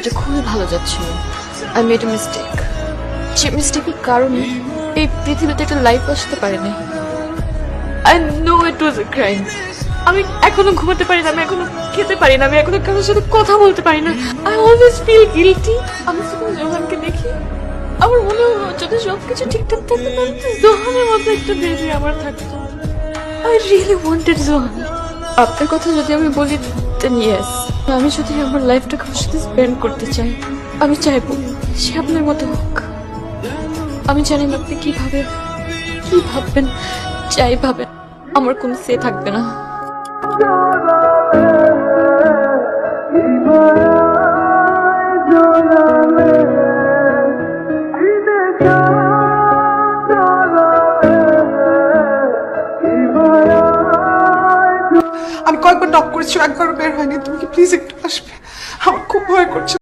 এটা খুবই ভালো যাচ্ছিল। I made a mistake. যে মিস্টেকের কারণে এই পৃথিবীতে একটা লাইফ আসতে পারে না। I know it was a crime. আমি এখনো ঘুমাতে পারি না, আমি এখনো খেতে পারি না, আমি এখনো কারোর সাথে কথা বলতে পারি না। I always feel guilty. আমি যখন জোহানকে দেখি আমার মনে হয় যদি সবকিছু ঠিকঠাক থাকতো তাহলে তো জোহানের মতো একটা বেবি আমার থাকতো। I really wanted Johan. আপনার কথা যদি আমি বলি দেন ইয়েস, আমি যদি আমার লাইফটা কারোর সাথে স্পেন্ড করতে চাই, আমি চাইবো সে আপনার মতো হোক। আমি জানি না আপনি কি ভাববেন, যাই ভাবেন আমার কোনো সে থাকবে না। আমি কয়েকবার নক করেছি, একবার বের হয়নি। তুমি কি প্লিজ একটু আসবে? আমার খুব ভয় করছে।